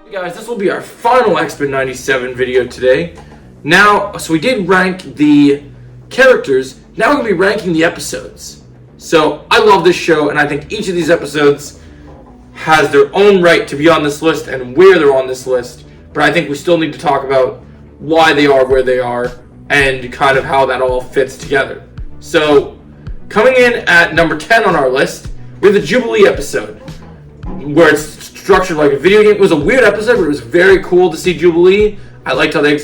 Hey guys, this will be our final Xmen 97 video today. Now, so we did rank the characters, now we're going to be ranking the episodes. So, I love this show, and I think each of these episodes has their own right to be on this list and where they're on this list. But I think we still need to talk about why they are where they are and kind of how that all fits together. So, coming in at number 10 on our list, we have the Jubilee episode, where it's structured like a video game. It was a weird episode, but it was very cool to see Jubilee. I liked how they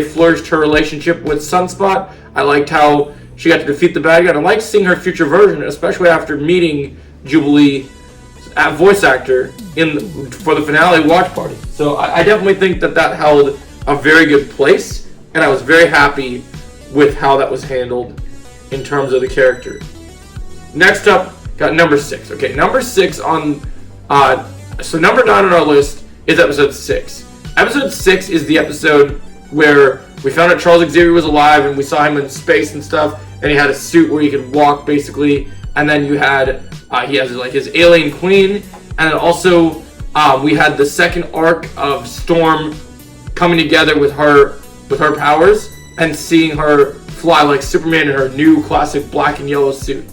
flourished her relationship with Sunspot. I liked how she got to defeat the bad guy. I liked seeing her future version, especially after meeting Jubilee, voice actor, for the finale watch party. So I definitely think that held a very good place, and I was very happy with how that was handled in terms of the character. Next up, got number 6. Okay, number 6 on... So number 9 on our list is episode 6. Episode 6 is the episode where we found out Charles Xavier was alive and we saw him in space and stuff, and he had a suit where he could walk basically, and then you had he has like his alien queen, and then also we had the second arc of Storm coming together with her powers and seeing her fly like Superman in her new classic black and yellow suit,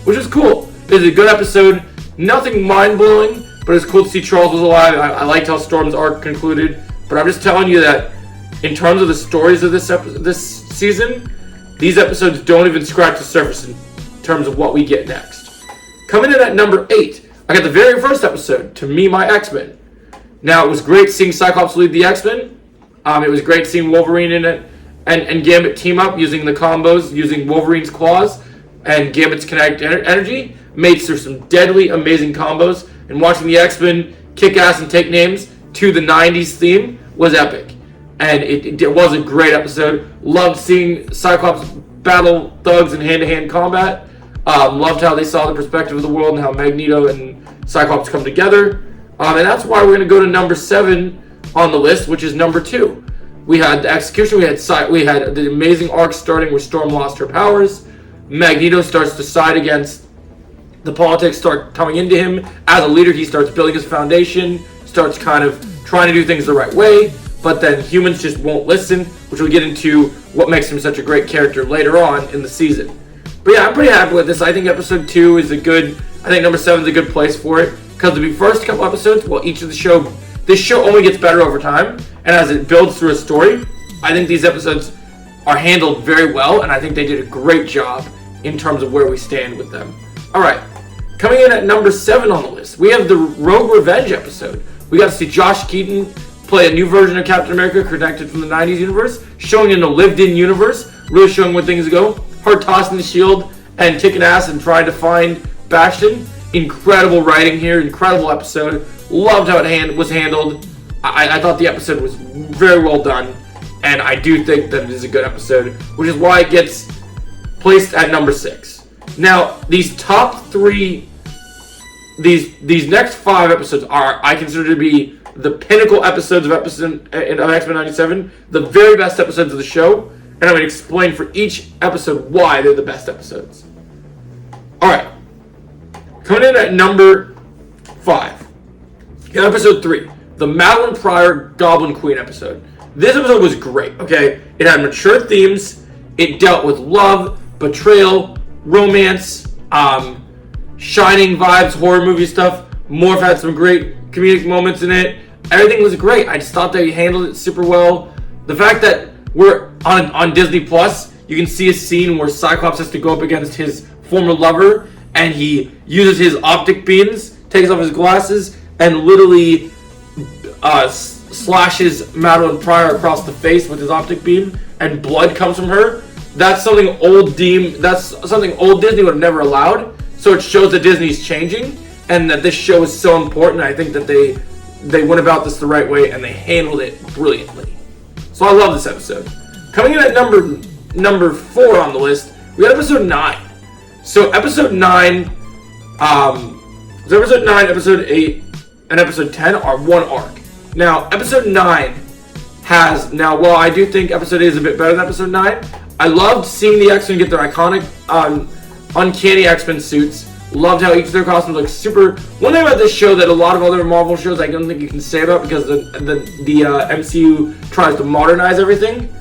which is cool. It was a good episode, nothing mind-blowing, but it's cool to see Charles was alive. I liked how Storm's arc concluded, but I'm just telling you that in terms of the stories of this season, these episodes don't even scratch the surface in terms of what we get next. Coming in at number 8, I got the very first episode, To Me, My X-Men. Now, it was great seeing Cyclops lead the X-Men. It was great seeing Wolverine in it and Gambit team up using the combos, using Wolverine's claws and Gambit's kinetic energy. Made through some deadly, amazing combos. And watching the X-Men kick ass and take names to the 90s theme was epic. And it was a great episode. Loved seeing Cyclops battle thugs in hand-to-hand combat. Loved how they saw the perspective of the world and how Magneto and Cyclops come together. And that's why we're going to go to number 7 on the list, which is number 2. We had the execution. We had the amazing arc starting where Storm lost her powers. Magneto starts to side against the politics, start coming into him. As a leader, he starts building his foundation, starts kind of trying to do things the right way, but then humans just won't listen, which we'll get into what makes him such a great character later on in the season. But yeah, I'm pretty happy with this. I think episode 2 is I think number 7 is a good place for it, because the first couple episodes, well, this show only gets better over time, and as it builds through a story, I think these episodes are handled very well, and I think they did a great job in terms of where we stand with them. Alright, coming in at number 7 on the list, we have the Rogue Revenge episode. We got to see Josh Keaton play a new version of Captain America connected from the 90s universe, showing in a lived-in universe, really showing where things go. Her tossing the shield and kicking ass and trying to find Bastion. Incredible writing here, incredible episode. Loved how it was handled. I thought the episode was very well done, and I do think that it is a good episode, which is why it gets placed at number 6. Now, these top 3, these next 5 episodes I consider to be the pinnacle episodes of X-Men 97, the very best episodes of the show, and I'm going to explain for each episode why they're the best episodes. Alright, coming in at number 5, episode 3, the Madeline Pryor Goblin Queen episode. This episode was great, okay? It had mature themes, it dealt with love, betrayal, romance, Shining vibes, horror movie stuff. Morph had some great comedic moments in it. Everything was great. I just thought they handled it super well. The fact that we're on Disney Plus, you can see a scene where Cyclops has to go up against his former lover, and he uses his optic beams, takes off his glasses, and literally slashes Madeline Pryor across the face with his optic beam, and blood comes from her. That's something old Disney would have never allowed. So it shows that Disney's changing, and that this show is so important. I think that they went about this the right way, and they handled it brilliantly. So I love this episode. Coming in at number 4 on the list, we got episode 9. So episode 9, episode 8, and episode 10 are one arc. Now, episode 9 while I do think episode 8 is a bit better than episode 9, I loved seeing the X-Men get their iconic uncanny X-Men suits Loved how each of their costumes look super. One thing about this show that a lot of other Marvel shows I don't think you can say about, because the MCU tries to modernize everything.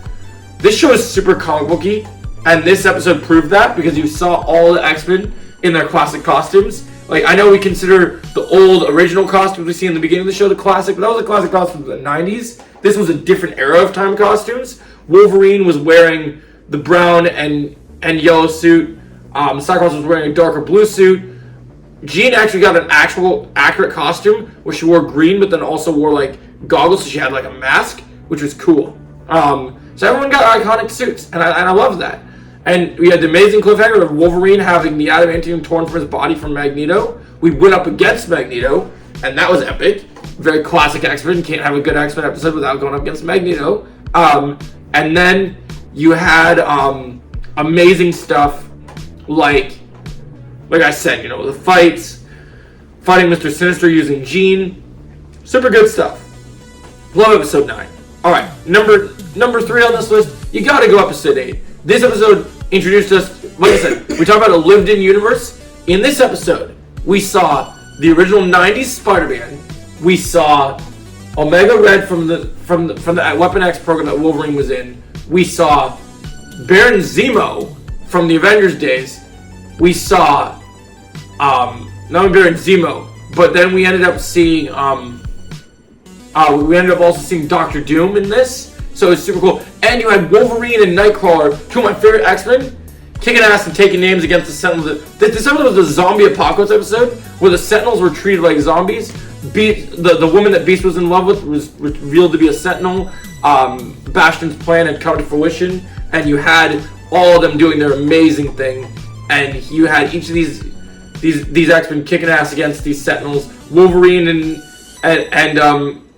This show is super comic booky, and this episode proved that, because you saw all the X-Men in their classic costumes. Like, I know we consider the old original costumes we see in the beginning of the show the classic, but that was a classic costume of the 90s. This was a different era of time costumes. Wolverine was wearing the brown and yellow suit. Cyclops was wearing a darker blue suit. Jean actually got an actual accurate costume where she wore green, but then also wore like goggles, so she had like a mask, which was cool. So everyone got iconic suits, and I love that. And we had the amazing cliffhanger of Wolverine having the adamantium torn from his body from Magneto. We went up against Magneto, and that was epic. Very classic X-Men. You can't have a good X-Men episode without going up against Magneto. And then you had amazing stuff like I said, the fighting Mr. Sinister using Jean. Super good stuff. Love episode 9. All right, number 3 on this list, you got to go episode 8. This episode introduced us, like I said, we talked about a lived-in universe. In this episode, we saw the original 90s Spider-Man. We saw Omega Red from the Weapon X program that Wolverine was in. We saw Baron Zemo from the Avengers days. We saw not only Baron Zemo, but then we ended up seeing we ended up also seeing Doctor Doom in this. So it's super cool. And you had Wolverine and Nightcrawler, two of my favorite X-Men, kicking ass and taking names against the Sentinels. This episode was the zombie apocalypse episode, where the Sentinels were treated like zombies. The woman that Beast was in love with was revealed to be a Sentinel. Bastion's plan had come to fruition, and you had all of them doing their amazing thing. And you had each of these X-Men kicking ass against these Sentinels. Wolverine and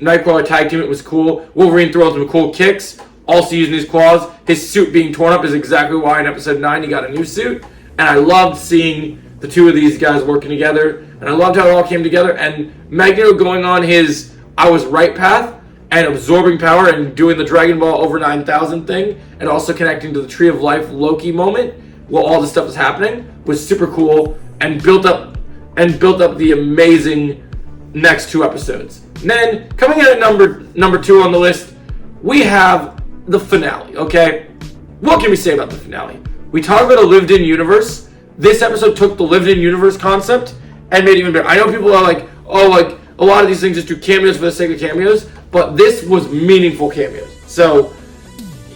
Nightcrawler tag team. It was cool. Wolverine throws some cool kicks, also using his claws. His suit being torn up is exactly why in episode 9 he got a new suit. And I loved seeing the two of these guys working together. And I loved how it all came together. And Magneto going on his I was right path and absorbing power and doing the Dragon Ball over 9,000 thing, and also connecting to the Tree of Life Loki moment while all this stuff was happening was super cool, and built up the amazing next 2 episodes. And then, coming in at number 2 on the list, we have the finale, okay? What can we say about the finale? We talk about a lived-in universe. This episode took the lived-in universe concept and made it even better. I know people are like, oh, like, a lot of these things just do cameos for the sake of cameos, but this was meaningful cameos. So,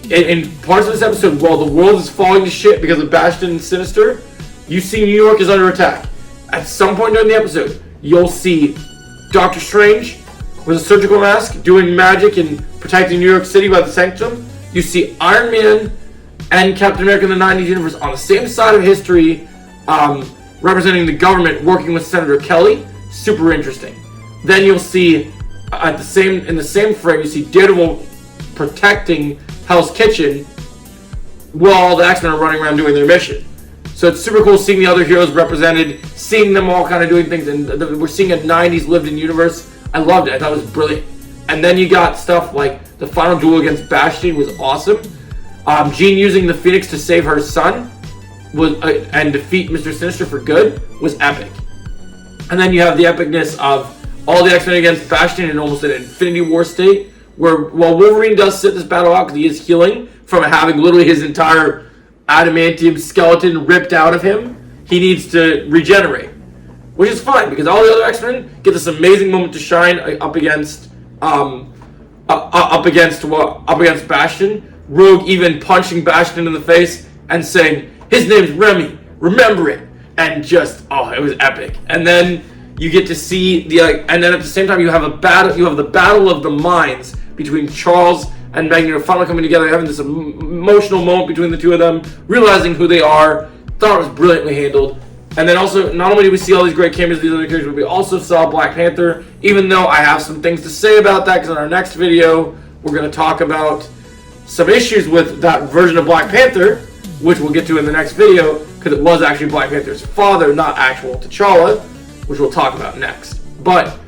in parts of this episode, while the world is falling to shit because of Bastion and Sinister, you see New York is under attack. At some point during the episode, you'll see Doctor Strange with a surgical mask doing magic and protecting New York City by the Sanctum. You see Iron Man and Captain America in the 90s universe on the same side of history, representing the government, working with Senator Kelly. Super interesting. Then you'll see in the same frame, you see Daredevil protecting Hell's Kitchen while the X-Men are running around doing their mission. So it's super cool seeing the other heroes represented, seeing them all kind of doing things, and we're seeing a 90s lived-in universe. I loved it. I thought it was brilliant. And then you got stuff like the final duel against Bastion was awesome. Jean using the Phoenix to save her son and defeat Mr. Sinister for good was epic. And then you have the epicness of all the X-Men against Bastion in almost an Infinity War state, where while Wolverine does sit this battle out because he is healing from having literally his entire adamantium skeleton ripped out of him, he needs to regenerate, which is fine because all the other X-Men get this amazing moment to shine up against Bastion. Rogue even punching Bastion in the face and saying, "His name's Remy, remember it," and just it was epic. And then you get to see and then at the same time you have a battle. You have the battle of the minds between Charles and Magneto finally coming together, having this emotional moment between the two of them, realizing who they are. Thought it was brilliantly handled. And then also, not only did we see all these great cameos of these other characters, but we also saw Black Panther, even though I have some things to say about that, because in our next video, we're going to talk about some issues with that version of Black Panther, which we'll get to in the next video, because it was actually Black Panther's father, not actual T'Challa, which we'll talk about next. But,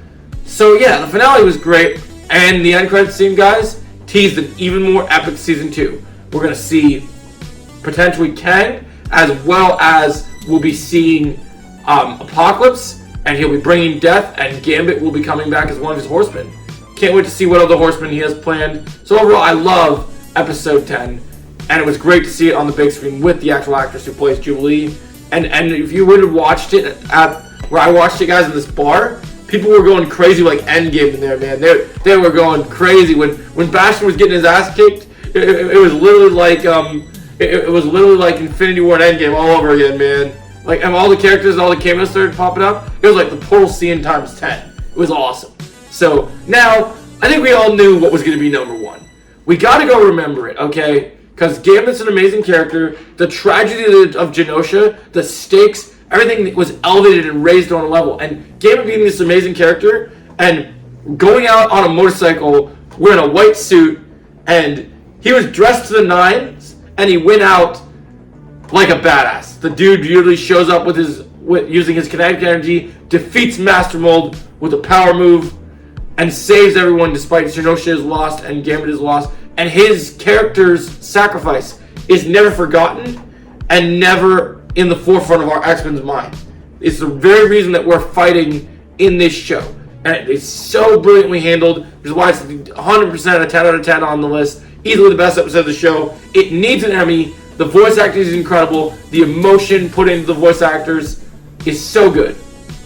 so yeah, the finale was great, and the end credits scene, guys, teased an even more epic Season 2. We're going to see potentially Kang, as well as we'll be seeing Apocalypse, and he'll be bringing death, and Gambit will be coming back as one of his horsemen. Can't wait to see what other horsemen he has planned. So overall, I love episode 10, and it was great to see it on the big screen with the actual actress who plays Jubilee. And if you would have watched it at where I watched it, guys, in this bar, people were going crazy like Endgame in there, man. They were going crazy when Bastion was getting his ass kicked. It was literally like it was literally like Infinity War and Endgame all over again, man. Like, and all the characters, all the cameos started popping up. It was like the Portal scene times 10. It was awesome. So now I think we all knew what was going to be number one. We got to go remember it, okay? Because Gambit's an amazing character. The tragedy of Genosha, the stakes, everything was elevated and raised on a level. And Gambit being this amazing character and going out on a motorcycle wearing a white suit, and he was dressed to the nines, and he went out like a badass. The dude usually shows up with using his kinetic energy, defeats Master Mold with a power move, and saves everyone despite Genosha is lost and Gambit is lost. And his character's sacrifice is never forgotten and never in the forefront of our X-Men's mind. It's the very reason that we're fighting in this show. And it's so brilliantly handled, which is why it's 100% a 10 out of 10 on the list. Easily the best episode of the show. It needs an Emmy. The voice acting is incredible. The emotion put into the voice actors is so good.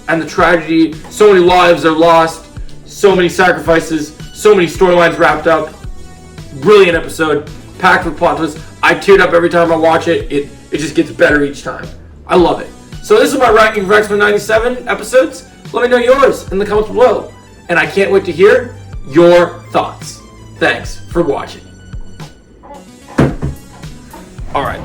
And the tragedy, so many lives are lost, so many sacrifices, so many storylines wrapped up. Brilliant episode, packed with plot twists. I teared up every time I watch it. It just gets better each time. I love it. So this is my ranking for Xmen 97 episodes. Let me know yours in the comments below. And I can't wait to hear your thoughts. Thanks for watching. All right.